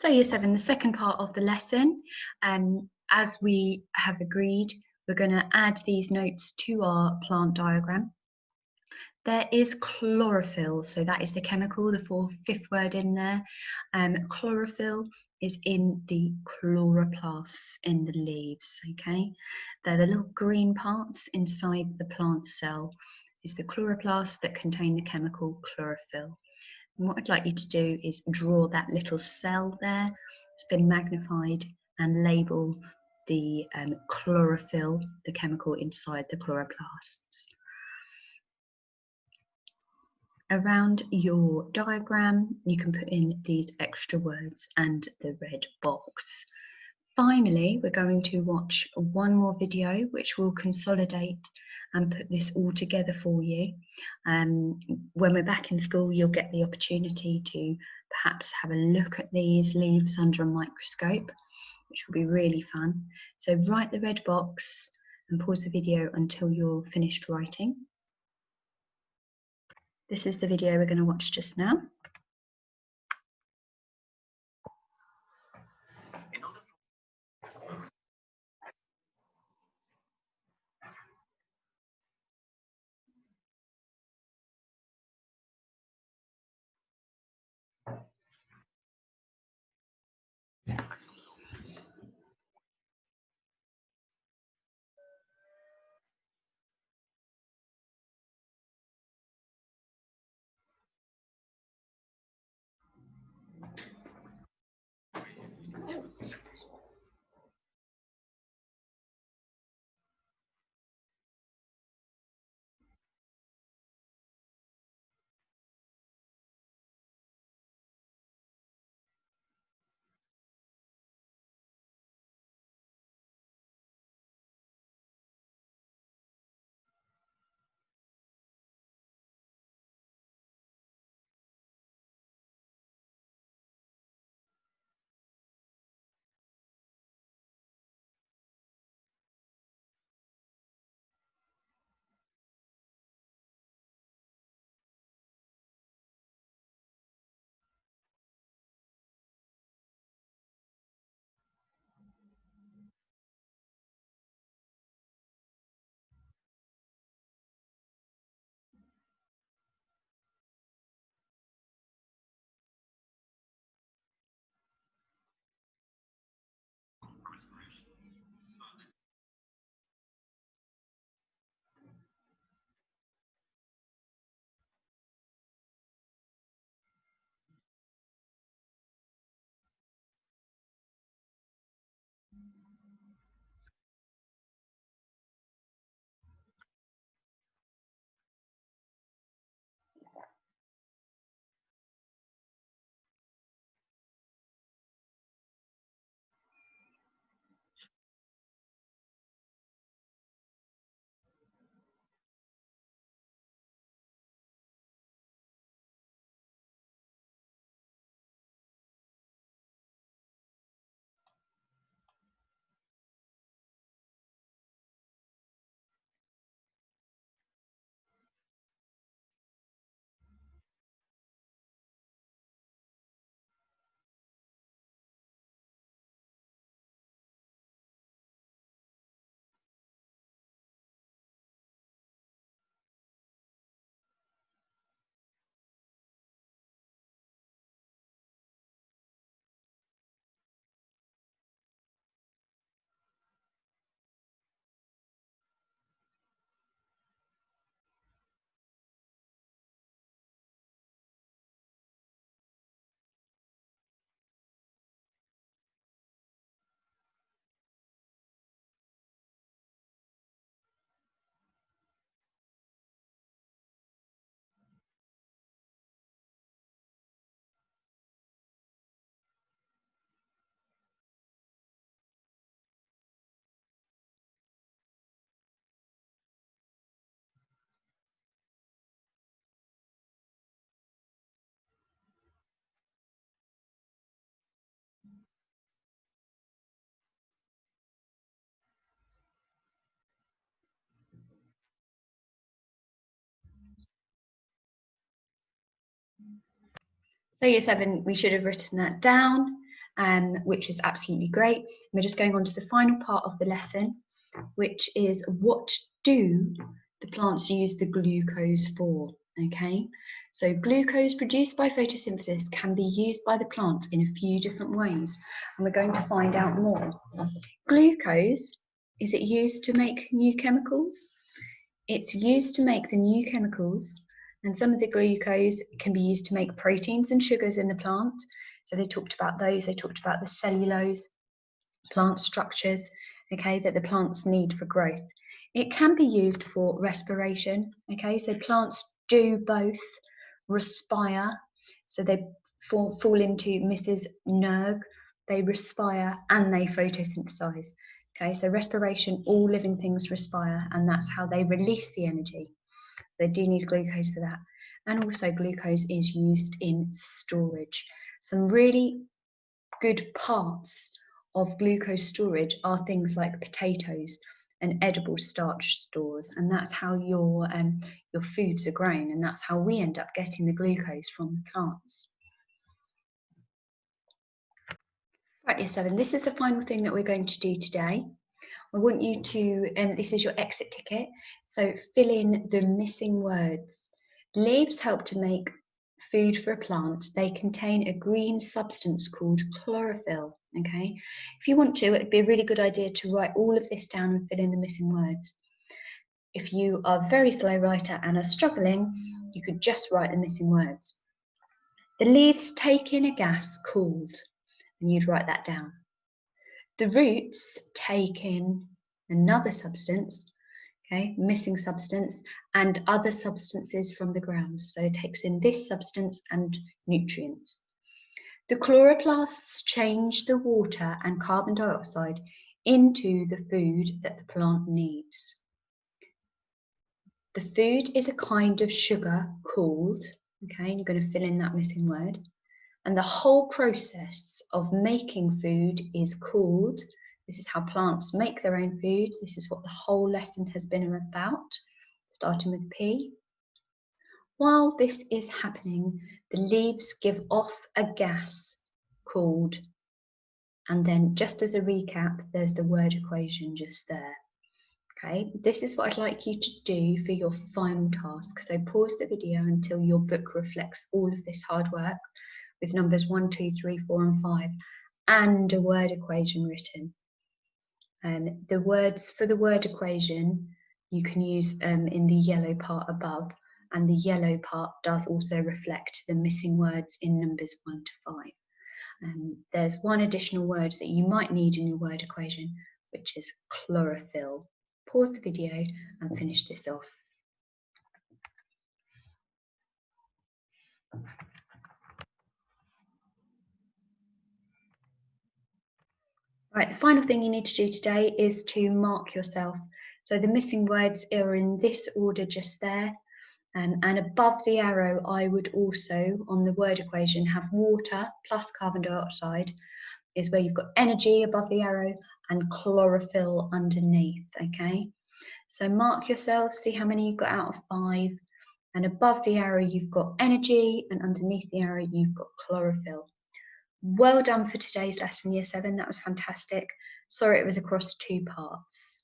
So year 7, the second part of the lesson, as we have agreed, we're going to add these notes to our plant diagram. There is chlorophyll, so that is the chemical, the fifth word in there. Chlorophyll is in the chloroplasts in the leaves, okay? They're the little green parts inside the plant cell. It's the chloroplasts that contain the chemical chlorophyll. And what I'd like you to do is draw that little cell there. It's been magnified, and label the chlorophyll, the chemical inside the chloroplasts. Around your diagram, you can put in these extra words and the red box. Finally, we're going to watch one more video which will consolidate and put this all together for you. When we're back in school, you'll get the opportunity to perhaps have a look at these leaves under a microscope, which will be really fun. So write the red box and pause the video until you're finished writing. This is the video we're going to watch just now. So year 7, we should have written that down. which is absolutely great. We're just going on to the final part of the lesson, which is what do the plants use the glucose for? Okay, so glucose produced by photosynthesis can be used by the plant in a few different ways, and we're going to find out more. Glucose, is it used to make new chemicals? It's used to make the new chemicals, and some of the glucose can be used to make proteins and sugars in the plant. So they talked about those, they talked about the cellulose, plant structures, okay, that the plants need for growth. It can be used for respiration, okay, so plants do both respire, so they fall into Mrs. Nerg, they respire and they photosynthesize. Okay, so respiration, all living things respire, and that's how they release the energy. So they do need glucose for that. And also glucose is used in storage. Some really good parts of glucose storage are things like potatoes and edible starch stores, and that's how your foods are grown, and that's how we end up getting the glucose from the plants. Right, year 7, this is the final thing that we're going to do today. I want you to, this is your exit ticket, so fill in the missing words. Leaves help to make food for a plant. They contain a green substance called chlorophyll, okay? If you want to, it'd be a really good idea to write all of this down and fill in the missing words. If you are a very slow writer and are struggling, you could just write the missing words. The leaves take in a gas called, and you'd write that down. The roots take in another substance, okay, missing substance, and other substances from the ground. So it takes in this substance and nutrients. The chloroplasts change the water and carbon dioxide into the food that the plant needs. The food is a kind of sugar called, okay, you're going to fill in that missing word. And the whole process of making food is called, this is how plants make their own food. This is what the whole lesson has been about, starting with P. While this is happening, the leaves give off a gas called, and then just as a recap, there's the word equation just there. Okay, this is what I'd like you to do for your final task. So pause the video until your book reflects all of this hard work, with numbers 1, 2, 3, 4, and 5, and a word equation written. The words for the word equation you can use in the yellow part above, and the yellow part does also reflect the missing words in numbers 1 to 5. There's one additional word that you might need in your word equation, which is chlorophyll. Pause the video and finish this off. Right, the final thing you need to do today is to mark yourself. So the missing words are in this order just there. And above the arrow, I would also, on the word equation, have water plus carbon dioxide, is where you've got energy above the arrow and chlorophyll underneath, okay? So mark yourself, see how many you've got out of 5. And above the arrow, you've got energy, and underneath the arrow, you've got chlorophyll. Well done for today's lesson, year 7. That was fantastic. Sorry it was across 2 parts.